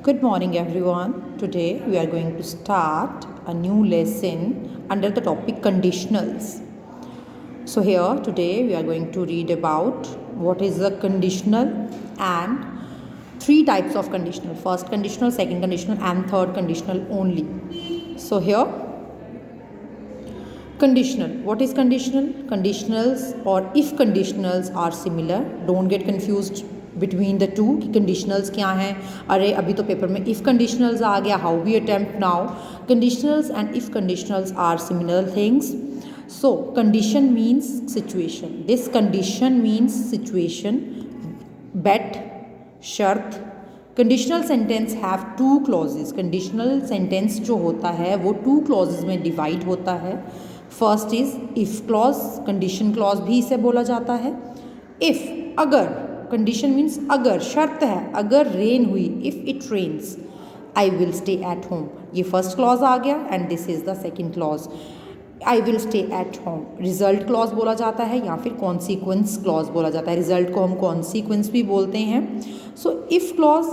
Good morning, everyone. Today we are going to start a new lesson under the topic conditionals. So, here today we are going to read about what is a conditional and three types of conditional: first conditional, second conditional, and third conditional only. So, here conditional. What is conditional? Conditionals or if conditionals are similar, don't get confused between the two कि conditionals क्या हैं. अरे अभी तो paper में if conditionals आ गया, how we attempt now. Conditionals and if conditionals are similar things. So condition means situation. This condition means situation. Bet, शर्त. Conditional sentence have two clauses. Conditional sentence जो होता है वो टू क्लॉजेज में divide होता है. First is if clause, condition clause भी इसे बोला जाता है. इफ़, अगर. कंडीशन मीन्स अगर, शर्त है. अगर रेन हुई, if it rains, I will stay at home. ये फर्स्ट क्लॉज आ गया and this is the second clause. I will stay at home result clause बोला जाता है या फिर कॉन्सिक्वेंस क्लॉज बोला जाता है. रिजल्ट को हम कॉन्सिक्वेंस भी बोलते हैं. So if clause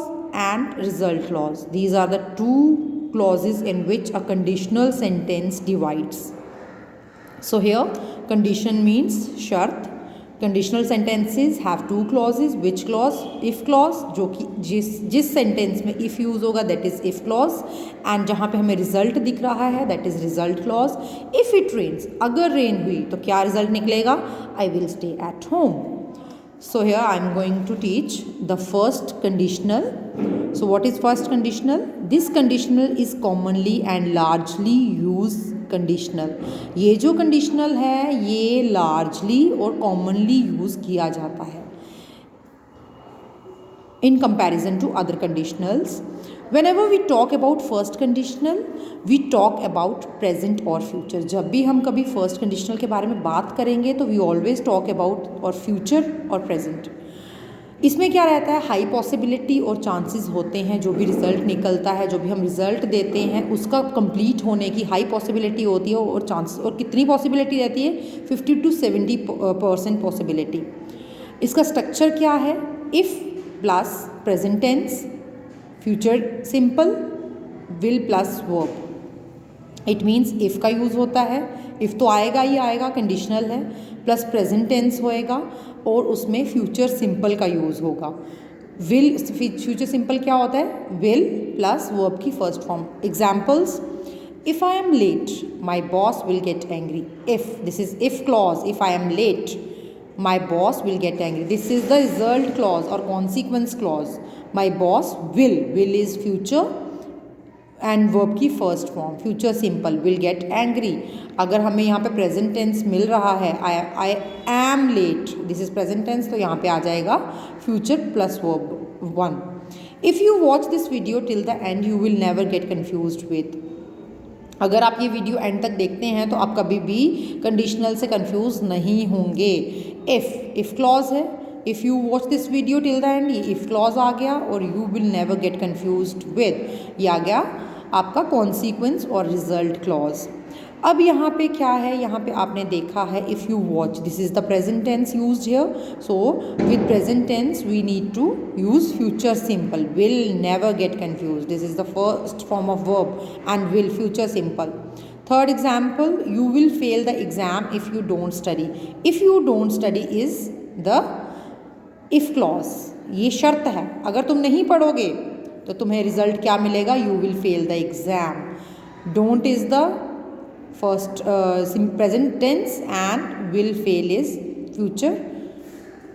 and result clause, these are the two clauses in which a conditional sentence divides. So here condition means shart. Conditional sentences have two clauses. Which clause? if clause, जो कि जिस sentence में if use होगा that is if clause, and जहाँ पे हमें result दिख रहा है that is result clause. if it rains, अगर रेन हुई तो क्या रिजल्ट निकलेगा? I will stay at home. So here I am going to teach the first conditional. So what is first conditional? This conditional is commonly and largely used conditional. ये जो conditional है ये largely और commonly use किया जाता है in comparison to other conditionals. Whenever we talk about first conditional, we talk about present or future. जब भी हम कभी first conditional के बारे में बात करेंगे तो we always talk about और future और present. इसमें क्या रहता है? हाई पॉसिबिलिटी और चांसेस होते हैं. जो भी रिज़ल्ट निकलता है, जो भी हम रिज़ल्ट देते हैं उसका कंप्लीट होने की हाई पॉसिबिलिटी होती है और चांसेस. और कितनी पॉसिबिलिटी रहती है? 50 to 70% पॉसिबिलिटी. इसका स्ट्रक्चर क्या है? If plus present tense, future simple, will plus verb. It means if का यूज़ होता है. इफ़ तो आएगा ही आएगा, कंडीशनल है. प्लस प्रेजेंट टेंस होएगा और उसमें फ्यूचर सिंपल का यूज़ होगा. विल, फ्यूचर सिंपल क्या होता है? विल प्लस वर्ब की first form. Examples: if I am late my boss will get angry. If, this is if clause. If I am late my boss will get angry. This is the result clause or consequence clause. My boss will is future and verb की first form, future simple, will get angry. अगर हमें यहाँ पे present tense मिल रहा है, I am late, this is present tense, तो यहाँ पे आ जाएगा future plus verb 1. If you watch this video till the end, you will never get confused with. अगर आप ये वीडियो एंड तक देखते हैं तो आप कभी भी कंडीशनल से कंफ्यूज नहीं होंगे. इफ़ क्लॉज है. If you watch this video till the end, ये इफ़ क्लॉज आ गया और you will never gate confused with, ये आ गया आपका कॉन्सिक्वेंस और रिजल्ट क्लॉज. अब यहाँ पे क्या है? यहाँ पे आपने देखा है if you watch, this is the present tense used here. So with present tense we need to use future simple. Will never get confuse, this is the first form of verb, and will future simple. Third example: you will fail the exam if you don't study. If you don't study is the if clause. ये शर्त है. अगर तुम नहीं पढ़ोगे तो तुम्हें result क्या मिलेगा? You will fail the exam. Don't is the first present tense and will fail is future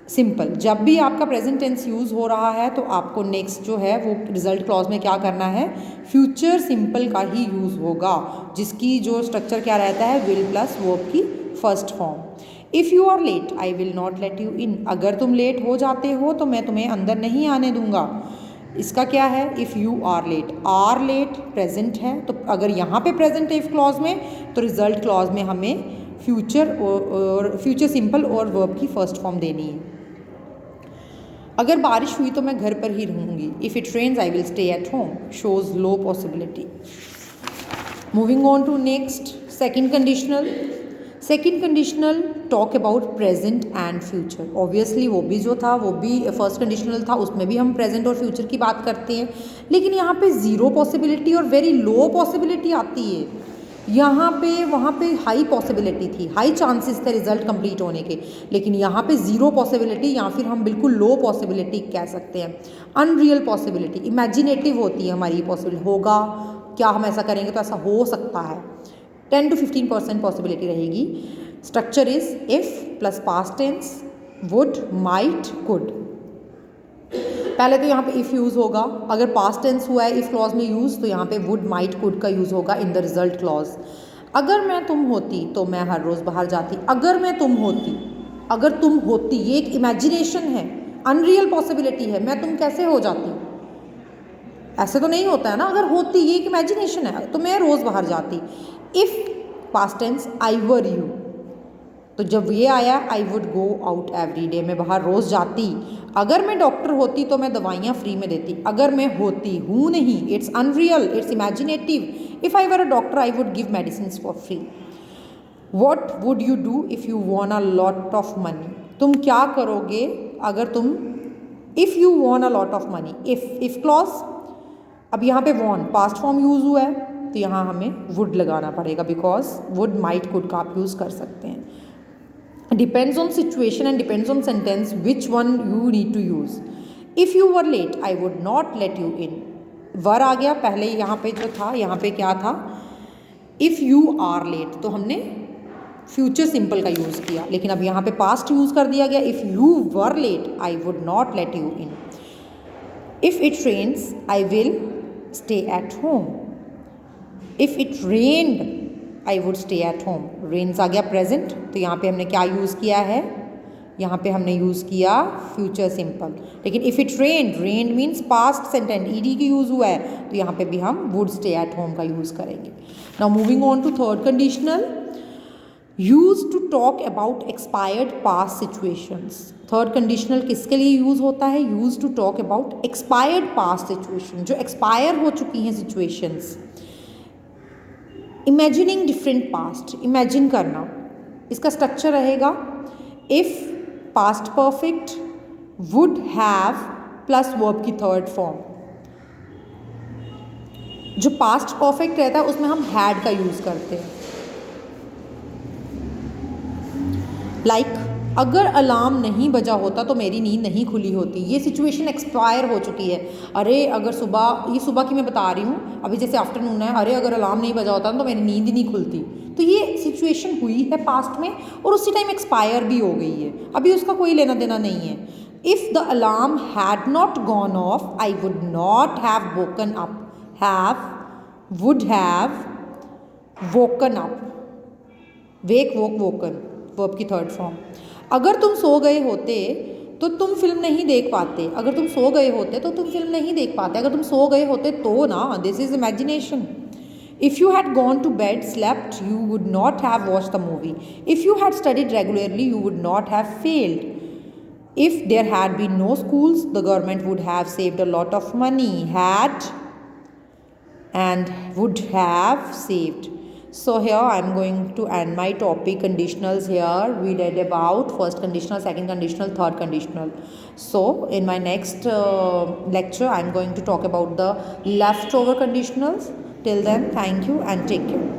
simple. जब भी आपका प्रेजेंट टेंस यूज़ हो रहा है तो आपको नेक्स्ट जो है वो रिजल्ट क्लॉज में क्या करना है? फ्यूचर सिंपल का ही यूज़ होगा, जिसकी जो स्ट्रक्चर क्या रहता है? विल प्लस वर्ब की first form. If you are late I will not let you in. अगर तुम लेट हो जाते हो तो मैं तुम्हें अंदर नहीं आने दूंगा. इसका क्या है? If you are late. Are late present है, तो अगर यहाँ पे प्रेजेंट है इफ़ क्लॉज में तो रिजल्ट क्लॉज में हमें फ्यूचर और फ्यूचर सिंपल और वर्ब की फर्स्ट फॉर्म देनी है. अगर बारिश हुई तो मैं घर पर ही रहूँगी. If it rains I will stay at home. Shows low possibility. Moving on to next, second conditional. Second conditional talk about present and future. Obviously वो भी जो था वो भी फर्स्ट कंडीशनल था, उसमें भी हम प्रेजेंट और फ्यूचर की बात करते हैं, लेकिन यहाँ पे ज़ीरो पॉसिबिलिटी और वेरी लो पॉसिबिलिटी आती है। यहाँ पे वहाँ पे हाई पॉसिबिलिटी थी, हाई चांसेस थे रिजल्ट कंप्लीट होने के, लेकिन यहाँ पे ज़ीरो पॉसिबिलिटी या फिर हम बिल्कुल लो पॉसिबिलिटी कह सकते हैं, अनरियल पॉसिबिलिटी, इमेजिनेटिव होती है हमारी पॉसिबिलिटी, होगा क्या, हम ऐसा करेंगे तो ऐसा हो सकता है, 10 to 15% पॉसिबिलिटी रहेगी। Structure is if plus past tense, would, might, could. पहले तो यहाँ पे इफ़ यूज़ होगा, अगर पास्ट टेंस हुआ है इफ़ क्लॉज में यूज़ तो यहाँ पे वुड, माइट, कुड का यूज़ होगा इन द रिजल्ट क्लॉज। अगर मैं तुम होती तो मैं हर रोज़ बाहर जाती, अगर मैं तुम होती, अगर तुम होती ये एक इमेजिनेशन है, अनरियल पॉसिबिलिटी है, मैं तुम कैसे हो जाती, ऐसे तो नहीं होता है ना, अगर होती ये एक इमेजिनेशन है तो मैं रोज़ बाहर जाती। If past tense I were you, तो जब ये आया I would go out every day, मैं बाहर रोज़ जाती। अगर मैं डॉक्टर होती तो मैं दवाइयाँ फ्री में देती, अगर मैं होती हूँ नहीं, it's unreal, it's imaginative. If I were a doctor I would give medicine for free. What would you do if you von a lot of money, तुम क्या करोगे अगर तुम, if you von a lot of money, if clause. अब यहाँ पे von past form use हुआ है तो यहाँ हमें वुड लगाना पड़ेगा, बिकॉज वुड, माइट, कुड का आप यूज़ कर सकते हैं। Depends on situation and depends on sentence which one you need to use. If you were late I would not let you in, were आ गया पहले, यहाँ पे जो था यहाँ पे क्या था, इफ़ यू आर लेट, तो हमने फ्यूचर सिंपल का यूज़ किया, लेकिन अब यहाँ पे पास्ट यूज़ कर दिया गया, if you were late I would not let you in. If it rains I will stay at home, if it rained I would stay at home. Rains आ गया प्रेजेंट, तो यहाँ पे हमने क्या यूज़ किया है, यहाँ पे हमने यूज़ किया फ्यूचर सिंपल। लेकिन if it rained, rained means past sentence, ED की यूज़ हुआ है, तो यहाँ पे भी हम वुड स्टे एट होम का यूज़ करेंगे। Now moving on to third conditional, use to talk about expired past situations. Third conditional किसके लिए यूज़ होता है, use to talk about expired past situation, जो एक्सपायर हो चुकी हैं situations. Imagining different past, imagine करना, इसका स्ट्रक्चर रहेगा if past perfect, would have plus verb की थर्ड फॉर्म। जो पास्ट परफेक्ट रहता है उसमें हम हैड का यूज़ करते हैं। लाइक अगर अलार्म नहीं बजा होता तो मेरी नींद नहीं खुली होती, ये सिचुएशन एक्सपायर हो चुकी है। अरे अगर सुबह, ये सुबह की मैं बता रही हूँ, अभी जैसे आफ्टरनून है, अरे अगर अलार्म नहीं बजा होता तो मेरी नींद ही नहीं खुलती, तो ये सिचुएशन हुई है पास्ट में और उसी टाइम एक्सपायर भी हो गई है, अभी उसका कोई लेना देना नहीं है। If the alarm had not gone of I would not have woken up, have, would have, woken up, wake, woke, woken, verb की थर्ड फॉर्म। अगर तुम सो गए होते तो तुम फिल्म नहीं देख पाते, अगर तुम सो गए होते तो तुम फिल्म नहीं देख पाते, अगर तुम सो गए होते तो ना, this is imagination. If you had gone to bed slept you would not have watch the movie, if you had studied regularly you would not have failed, if there had been no schools the government would have saved a lot of money, had and would have saved. So here I am going to end my topic conditionals here. We read about first conditional, second conditional, third conditional. So in my next lecture I am going to talk about the leftover conditionals. Till then, thank you and take care.